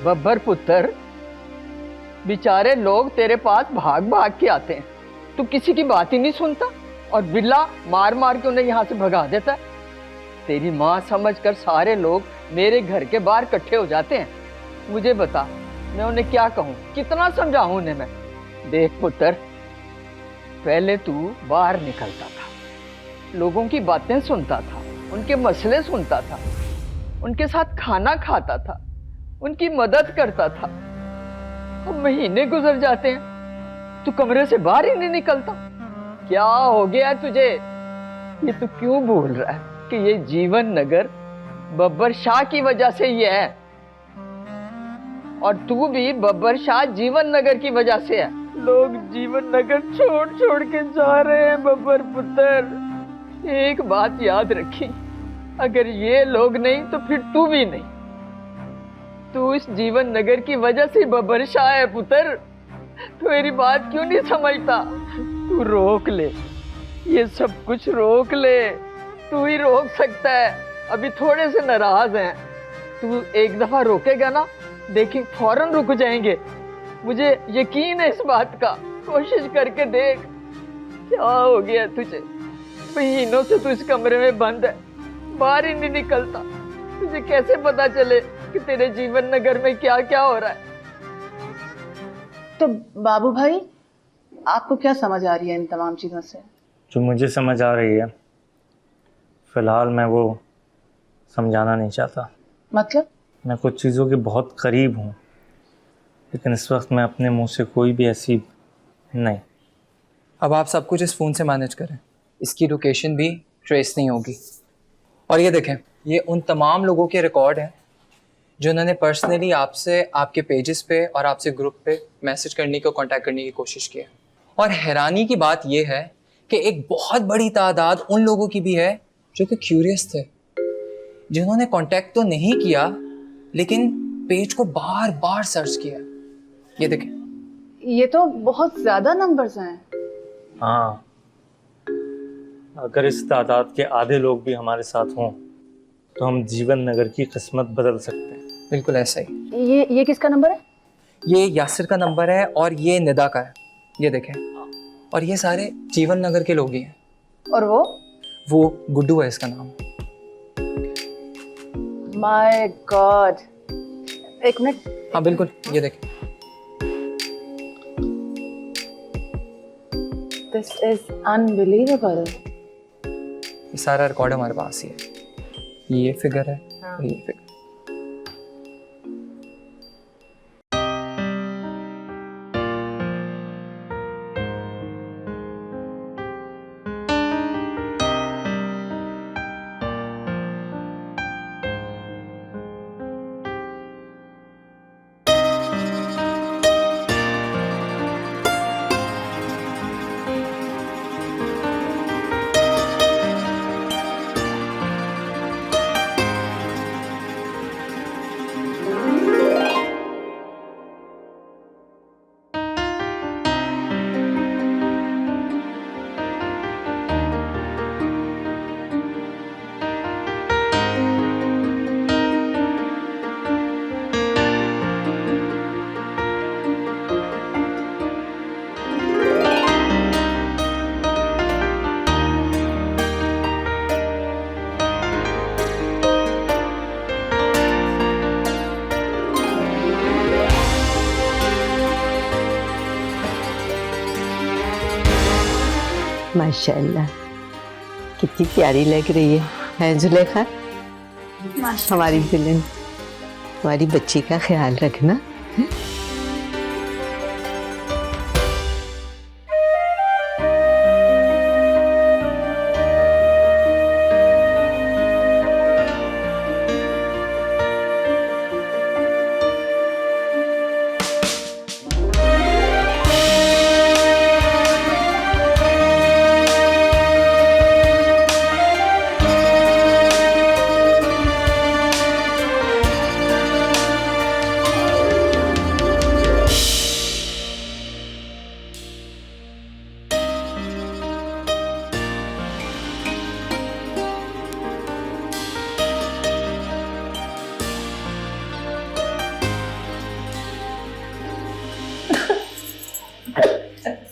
बब्बर पुत्र, बेचारे लोग तेरे पास भाग भाग के आते हैं, तू किसी की बात ही नहीं सुनता और बिल्ला मार मार के उन्हें यहाँ से भगा देता है। तेरी माँ समझकर सारे लोग मेरे घर के बाहर इकट्ठे हो जाते हैं। मुझे बता, मैं उन्हें क्या कहूँ, कितना समझाऊं उन्हें मैं? देख पुत्र, पहले तू बाहर निकलता था, लोगों की बातें सुनता था, उनके मसले सुनता था, उनके साथ खाना खाता था, उनकी मदद करता था। अब महीने गुजर जाते हैं, तू कमरे से बाहर ही नहीं निकलता। क्या हो गया तुझे? ये तू क्यों बोल रहा है कि ये जीवन नगर बब्बर शाह की वजह से ही है, और तू भी बब्बर शाह जीवन नगर की वजह से है? लोग जीवन नगर छोड़ छोड़ के जा रहे हैं बब्बर पुत्र। एक बात याद रखी, अगर ये लोग नहीं तो फिर तू भी नहीं। तू इस जीवन नगर की वजह से बब्बर शाह है पुत्र। तू मेरी बात क्यों नहीं समझता? तू रोक ले, ये सब कुछ रोक ले, तू ही रोक सकता है। अभी थोड़े से नाराज हैं, तू एक दफा रोकेगा ना, देखिए फौरन रुक जाएंगे। मुझे यकीन है इस बात का, कोशिश करके देख। क्या हो गया तुझे? महीनों से तू इस कमरे में बंद है, बाहर ही नहीं निकलता। तुझे कैसे पता चले कि तेरे जीवन नगर में क्या क्या हो रहा है? तो बाबू भाई, आपको क्या समझ आ रही है इन तमाम चीज़ों से? जो मुझे समझ आ रही है, फिलहाल मैं वो समझाना नहीं चाहता। मतलब? मैं कुछ चीज़ों के बहुत करीब हूँ, लेकिन इस वक्त मैं अपने मुंह से कोई भी ऐसी नहीं। अब आप सब कुछ इस फ़ोन से मैनेज करें, इसकी लोकेशन भी ट्रेस नहीं होगी। और ये देखें, ये उन तमाम लोगों के रिकॉर्ड हैं जिन्होंने पर्सनली आपसे, आपके पेजेस पे और आपसे ग्रुप पे मैसेज करने को, कांटेक्ट करने की कोशिश की है। और हैरानी की बात यह है कि एक बहुत बड़ी तादाद उन लोगों की भी है जो कि क्यूरियस थे, जिन्होंने कांटेक्ट तो नहीं किया लेकिन पेज को बार बार सर्च किया। ये देखें, ये तो बहुत ज़्यादा नंबर्स हैं। हाँ, अगर इस तादाद के आधे लोग भी हमारे साथ हों तो हम जीवन नगर की किस्मत बदल सकते हैं। बिल्कुल ऐसा ही। ये किसका नंबर है? ये यासिर का नंबर है और ये निदा का है। ये देखें, और ये सारे जीवन नगर के लोग ही हैं। और वो गुड्डू है इसका नाम। माय गॉड, एक मिनट। हाँ बिल्कुल, ये देखें। This is unbelievable. ये सारा रिकॉर्ड हमारे पास ही है। ये फिगर है और ये फिगर। माशाल्लाह, कितनी प्यारी लग रही है जुलेखा? हमारी दुल्हन, हमारी बच्ची का ख्याल रखना।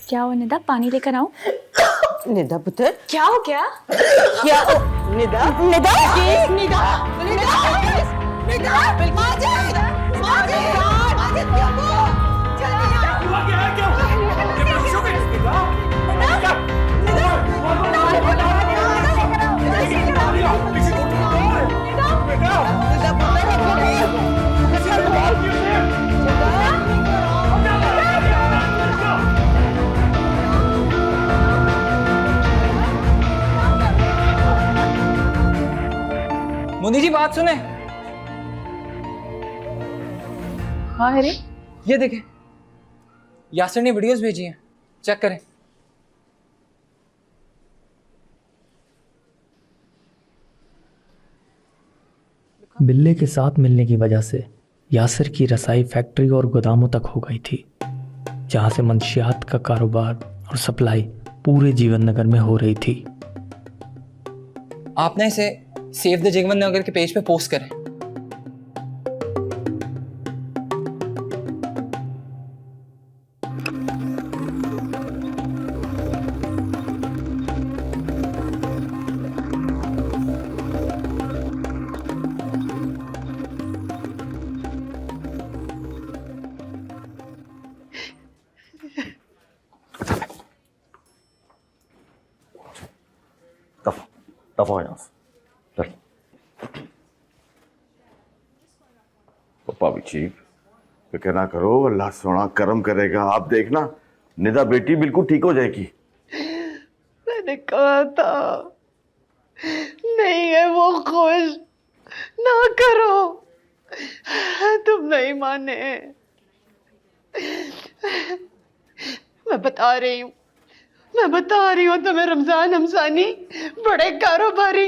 क्या हो निदा, पानी लेकर आऊं? निदा पुत्र, क्या हो गया? क्या निदा निदा निदा मुन्नी जी बात सुने। हाँ हैरी, ये देखें, यासिर ने वीडियोस भेजी हैं, चेक करें। बिल्ले के साथ मिलने की वजह से यासिर की रसाई फैक्ट्री और गोदामों तक हो गई थी, जहां से मंशियात का कारोबार और सप्लाई पूरे जीवन नगर में हो रही थी। आपने इसे सेव द जीवन नगर के पेज पे पोस्ट करें। दफा यहाँ से चल। पप्पा भी ठीक, फिक्र ना करो, अल्लाह सोना करम करेगा। आप देखना निदा बेटी बिल्कुल ठीक हो जाएगी। मैंने कहा था नहीं है वो खुश, ना करो, तुम नहीं माने। मैं बता रही हूँ तुम्हें रमजान हमसानी बड़े कारोबारी।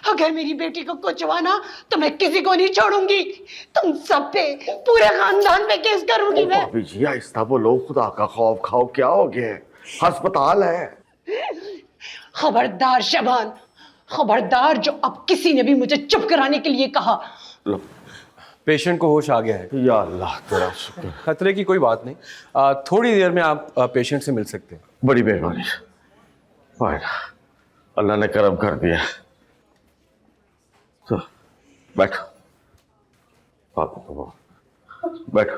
अगर मेरी बेटी को कुछ हुआ ना तो मैं किसी को नहीं छोड़ूंगी, तुम सब पे, पूरे खानदान पे केस करूंगी मैं। भाभी जी आहिस्ता बोलो, खुदा का खौफ खाओ, क्या हो गया है? अस्पताल है। खबरदार शबान, खबरदार, जो अब किसी ने भी मुझे चुप कराने के लिए कहा। पेशेंट को होश आ गया है। या अल्लाह तेरा शुक्र। खतरे की कोई बात नहीं, थोड़ी देर में आप पेशेंट से मिल सकते हैं। बड़ी मेहरबानी, अल्लाह ने करम कर दिया। तो बैठो बैठो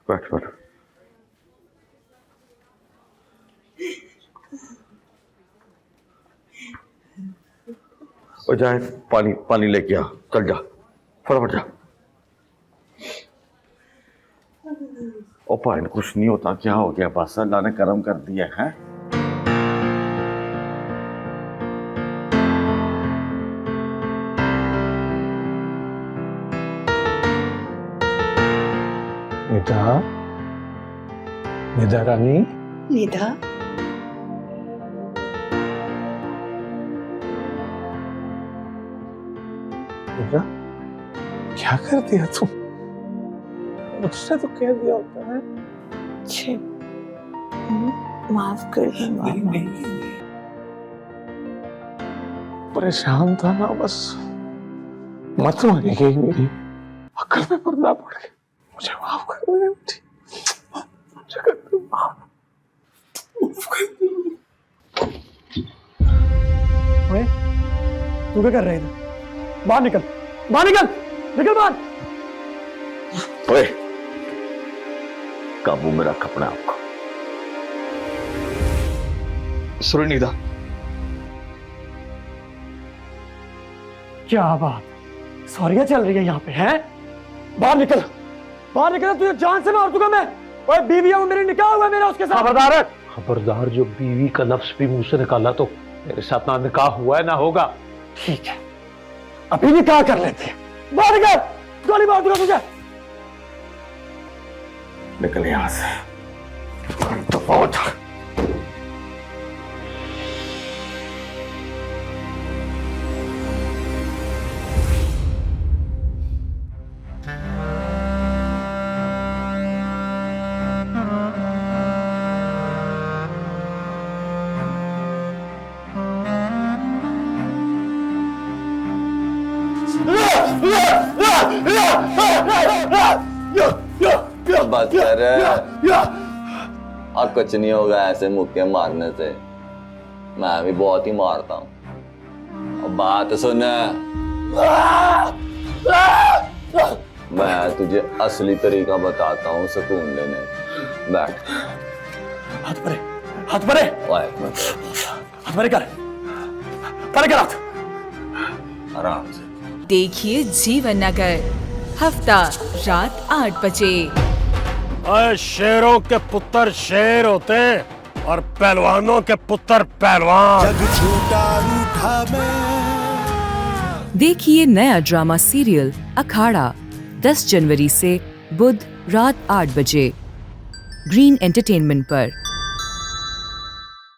बैठो बैठो। जाए पानी लेके आ, चल जा फटाफट जा। ओ पाइन कुछ नहीं होता, क्या हो गया? बस अल्लाह ने करम कर दिया है। निदा रानी, निदा निदा क्या कर दिया तुम? मुझसे तो कह दिया होता है। माफ कर दे मामा। परेशान था ना बस, मत मारी गई मेरी, अक्ल में पर्दा पड़ गया। मुझे माफ कर दे, मुझे कर दे माफ कर दे। ओए, तू क्या कर रहा है? बाहर निकल, बाहर निकल, निकल बाहर। ओए, काबू में रख अपने आप को। सॉरी निदा। क्या बात, सॉरियां चल रही है यहाँ पे, हैं? बाहर निकल, बाहर निकल, तुझे जान से मार दूंगा मैं। ओए, बीवी है वो, मेरी निकाह हुआ है मेरा उसके साथ। खबरदार है, खबरदार, जो बीवी का लफ्ज भी मुंह से निकाला तो मेरे साथ ना निकाह हुआ है ना होगा। ठीक है, अभी निकाह कर लेते हैं। बाहर निकल, गोली मार दूंगा तुझे। निकल यहां से, तो पहुंच। बात कर रहा है? और कुछ नहीं होगा ऐसे मुक्के मारने से, मैं भी बहुत ही मारता हूँ। अब बात सुन, मैं तुझे असली तरीका बताता हूँ सुकून लेने। बैठ। हाथ परे, हाथ परे, हाथ परे कर, परे कर हाथ। आराम से। देखिए जीवन नगर, हफ्ता रात 8 बजे। अरे शेरों के पुत्र शेर होते हैं और पहलवानों के पुत्र पहलवान। देखिए नया ड्रामा सीरियल अखाड़ा 10 जनवरी से बुध रात 8 बजे ग्रीन एंटरटेनमेंट पर।